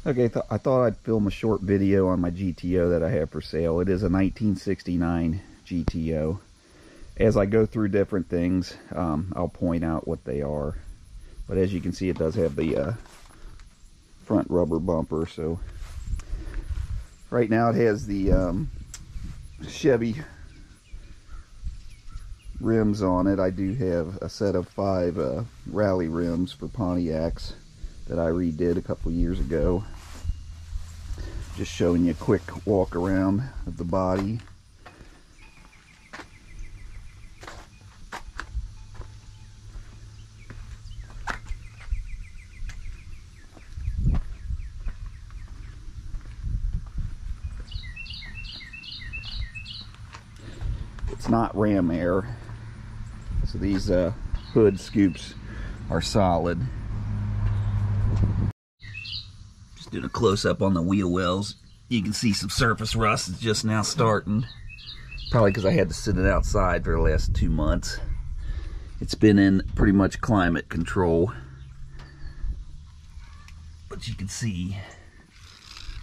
Okay, I thought I'd film a short video on my GTO that I have for sale. It is a 1969 GTO. As I go through different things, I'll point out what they are. But as you can see, it does have the front rubber bumper. So right now it has the Chevy rims on it. I do have a set of 5 rally rims for Pontiacs that I redid a couple years ago. Just showing you a quick walk around of the body. It's not ram air, so these hood scoops are solid. Just doing a close-up on the wheel wells. You can see some surface rust is just now starting. Probably because I had to sit it outside for the last 2 months. It's been in pretty much climate control. But you can see,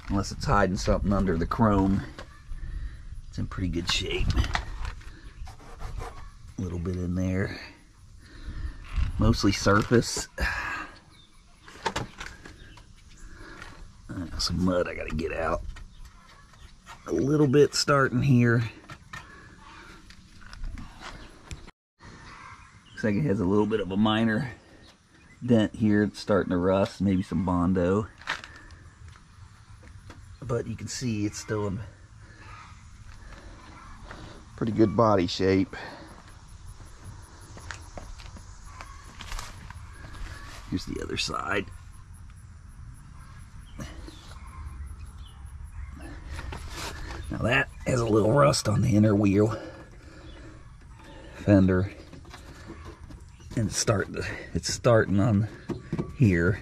unless it's hiding something under the chrome, it's in pretty good shape. A little bit in there. Mostly surface. Some mud I gotta get out. A little bit starting here. Looks like it has a little bit of a minor dent here. It's starting to rust, maybe some Bondo. But you can see it's still in pretty good body shape. Here's the other side. Now that has a little rust on the inner wheel fender, and it's starting on here.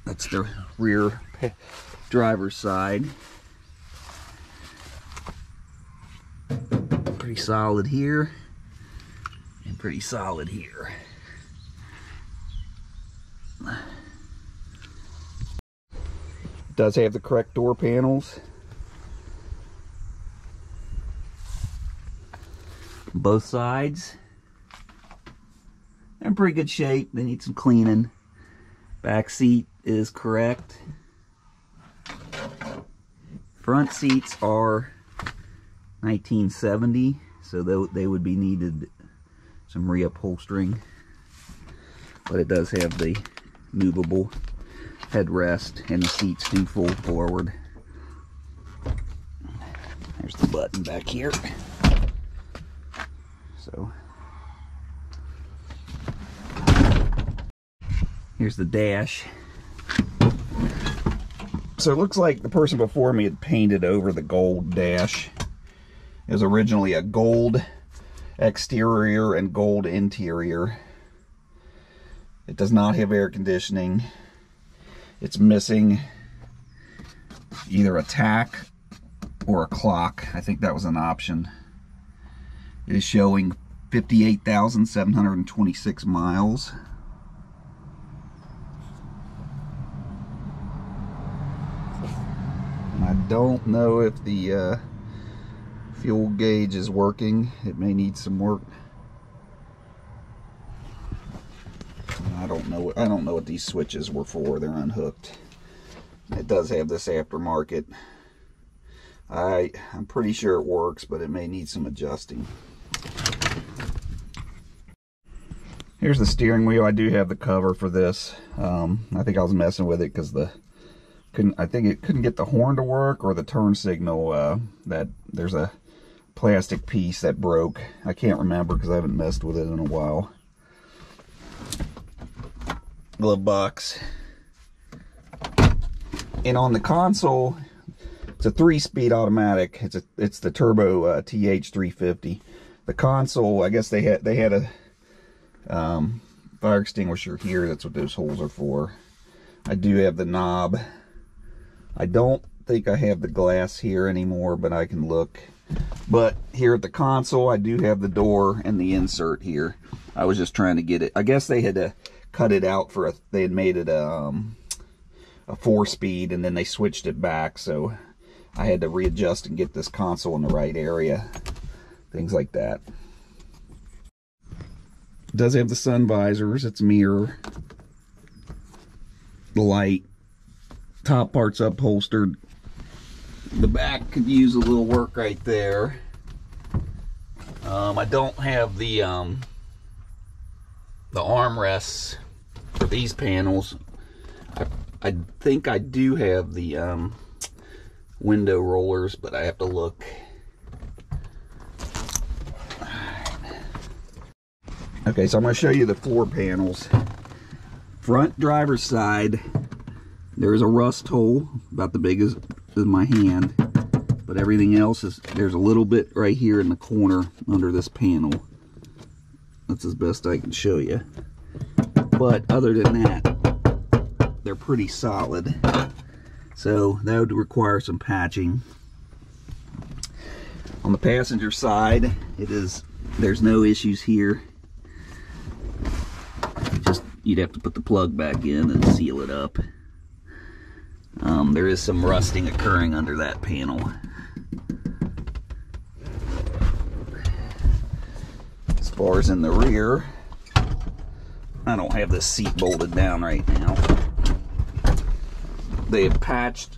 That's the rear driver's side. Pretty solid here and pretty solid here. It does have the correct door panels. Both sides. They're in pretty good shape. They need some cleaning. Back seat is correct. Front seats are 1970, so they would be needed some reupholstering. But it does have the movable headrest, and the seats do fold forward. There's the button back here. So here's the dash. So it looks like the person before me had painted over the gold dash. It was originally a gold exterior and gold interior. It does not have air conditioning. It's missing either a tack or a clock. I think that was an option. It is showing 58,726 miles. I don't know if the fuel gauge is working. It may need some work. I don't know what these switches were for. They're unhooked. It does have this aftermarket. I'm pretty sure it works, but it may need some adjusting. Here's the steering wheel. I do have the cover for this. I think I was messing with it because I think it couldn't get the horn to work, or the turn signal, that there's a plastic piece that broke. I can't remember because I haven't messed with it in a while. Glove box. And on the console, it's a 3-speed automatic. It's the turbo TH350. The console, I guess they had a fire extinguisher here. That's what those holes are for. I do have the knob. I don't think I have the glass here anymore, but I can look. But here at the console, I do have the door and the insert here. I was just trying to get it. I guess they had to cut it out for they had made it a a 4-speed, and then they switched it back, so I had to readjust and get this console in the right area. Things like that. It does have the sun visors, it's mirror, the light, top part's upholstered. The back could use a little work right there. I don't have the armrests for these panels. I think I do have the window rollers, but I have to look. Okay, so I'm going to show you the floor panels. Front driver's side, there's a rust hole about the big as my hand, but everything else is, there's a little bit right here in the corner under this panel. That's as best I can show you. But other than that, they're pretty solid. So that would require some patching. On the passenger side, there's no issues here. You'd have to put the plug back in and seal it up. There is some rusting occurring under that panel. As far as in the rear, I don't have this seat bolted down right now. They have patched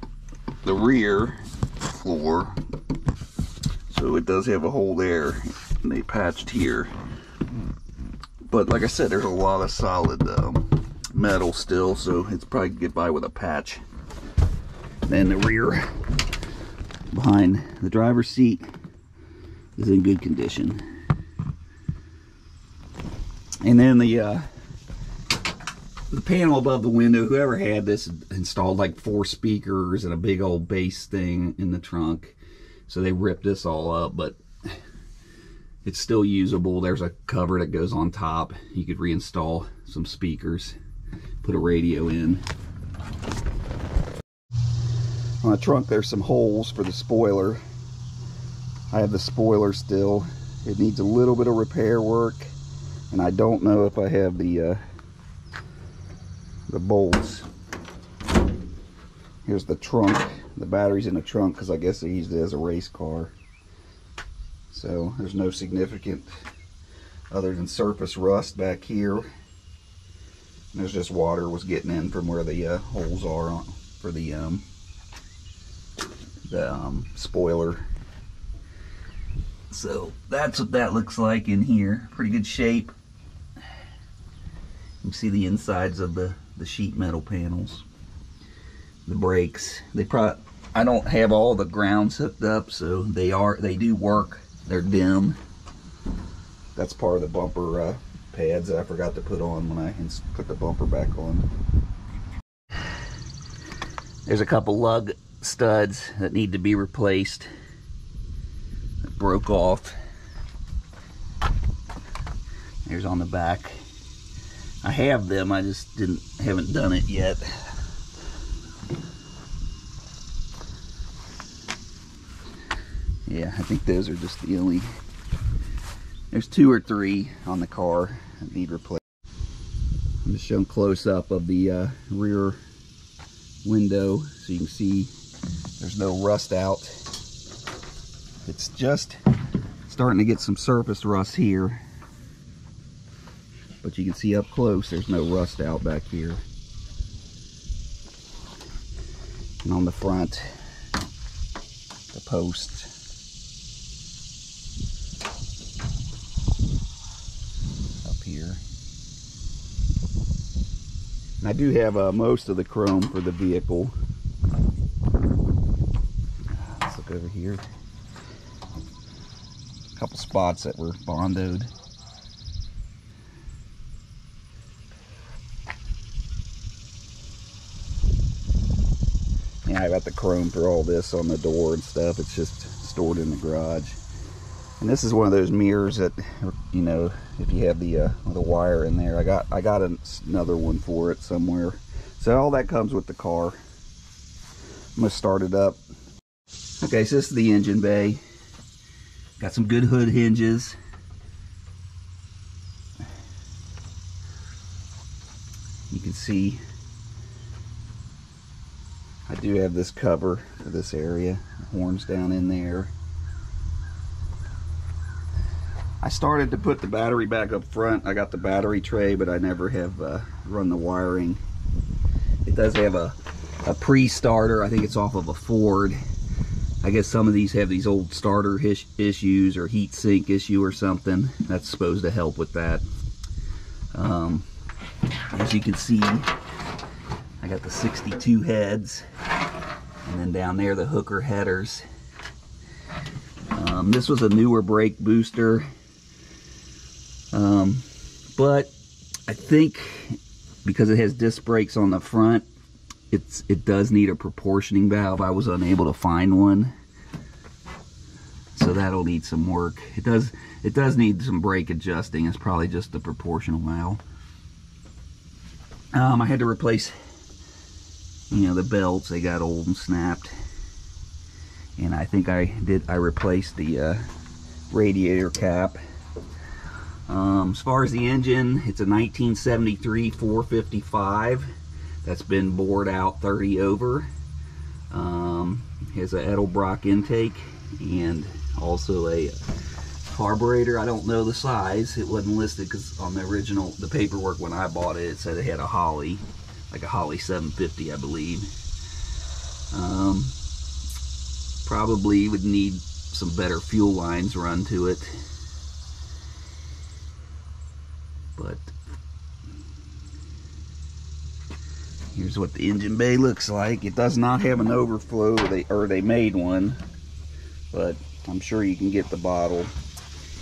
the rear floor, so it does have a hole there, and they patched here. But like I said, there's a lot of solid metal still, so it's probably get by with a patch. Then the rear behind the driver's seat is in good condition. And then the panel above the window, whoever had this installed like 4 speakers and a big old bass thing in the trunk, so they ripped this all up, but it's still usable. There's a cover that goes on top. You could reinstall some speakers, put a radio in. On the trunk, there's some holes for the spoiler. I have the spoiler still. It needs a little bit of repair work, and I don't know if I have the bolts. Here's the trunk. The battery's in the trunk because I guess they used it as a race car. So there's no significant other than surface rust back here. There's just water was getting in from where the holes are for the spoiler. So that's what that looks like in here. Pretty good shape. You can see the insides of the sheet metal panels. The brakes. I don't have all the grounds hooked up, so they do work. They're dim. That's part of the bumper pads that I forgot to put on when I put the bumper back on. There's a couple lug studs that need to be replaced. That broke off. There's on the back. I have them, I just haven't done it yet. Yeah, I think those are just the only. There's 2 or 3 on the car that need replaced. I'm just showing close up of the rear window so you can see there's no rust out. It's just starting to get some surface rust here, but you can see up close there's no rust out back here. And on the front, the posts. Here. And I do have most of the chrome for the vehicle. Let's look over here. A couple spots that were bondoed. Yeah, I got the chrome for all this on the door and stuff. It's just stored in the garage. And this is one of those mirrors that, you know, if you have the wire in there, I got another one for it somewhere. So all that comes with the car. I'm gonna start it up. Okay, so this is the engine bay. Got some good hood hinges. You can see I do have this cover for this area. Horns down in there. I started to put the battery back up front. I got the battery tray, but I never have run the wiring. It does have a pre-starter. I think it's off of a Ford. I guess some of these have these old starter issues or heat sink issue or something. That's supposed to help with that. As you can see, I got the 62 heads, and then down there the hooker headers. This was a newer brake booster, but I think because it has disc brakes on the front, it does need a proportioning valve. I was unable to find one, so that'll need some work. It does need some brake adjusting. It's probably just the proportional valve. I had to replace, you know, the belts. They got old and snapped, and I think I replaced the radiator cap. As far as the engine, it's a 1973 455 that's been bored out 30 over. Has a Edelbrock intake and also a carburetor. I don't know the size. It wasn't listed because on the original, the paperwork when I bought it, it said it had a Holley, like a Holley 750, I believe. Probably would need some better fuel lines run to it. But here's what the engine bay looks like. It does not have an overflow, they made one, but I'm sure you can get the bottle.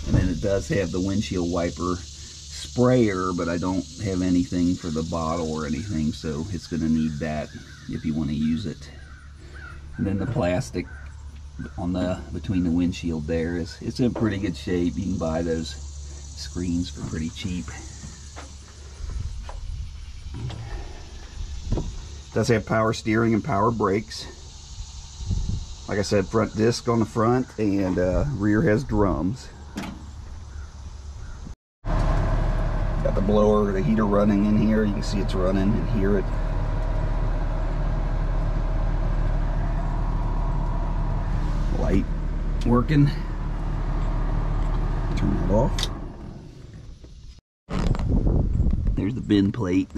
And then it does have the windshield wiper sprayer, but I don't have anything for the bottle or anything, so it's going to need that if you want to use it. And then the plastic on between the windshield there it's in pretty good shape. You can buy those screens for pretty cheap. It does have power steering and power brakes. Like I said, front disc on the front, and rear has drums. Got the blower, the heater running in here. You can see it's running and hear it. Light working. Turn that off. There's the bin plate.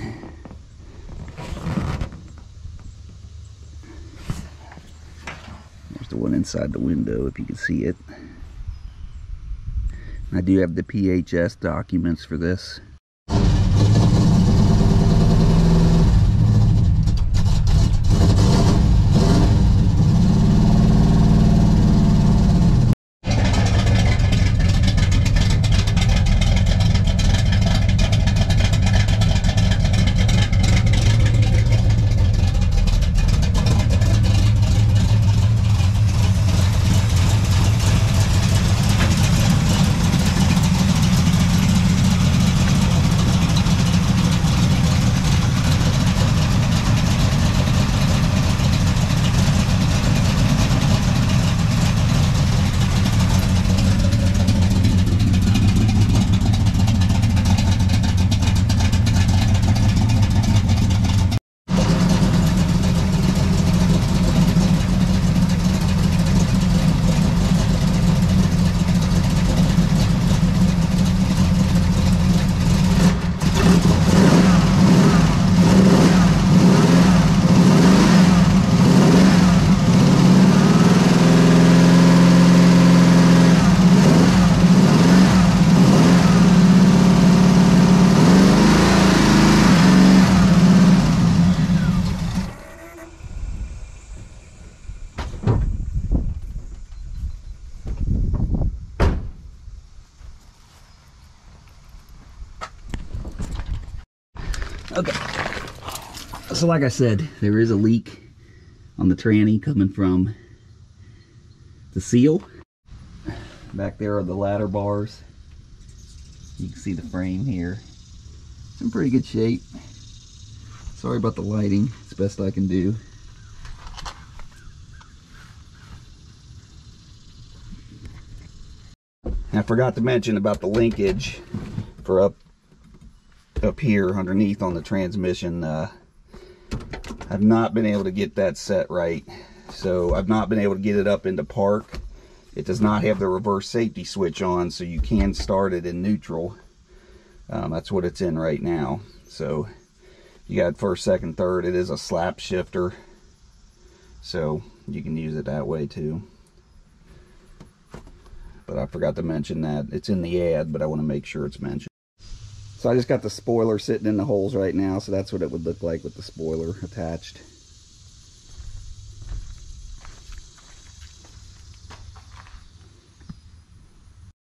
There's the one inside the window, if you can see it. I do have the PHS documents for this. Okay, so like I said, there is a leak on the tranny coming from the seal. Back there are the ladder bars. You can see the frame here. It's in pretty good shape. Sorry about the lighting, it's the best I can do. I forgot to mention about the linkage for up here underneath on the transmission. I I've not been able to get that set right. So I've not been able to get it up into park. It does not have the reverse safety switch on, so you can start it in neutral. That's what it's in right now. So you got first, second, third. It is a slap shifter, so you can use it that way too. But I forgot to mention that. It's in the ad, but I want to make sure it's mentioned. So I just got the spoiler sitting in the holes right now, so that's what it would look like with the spoiler attached.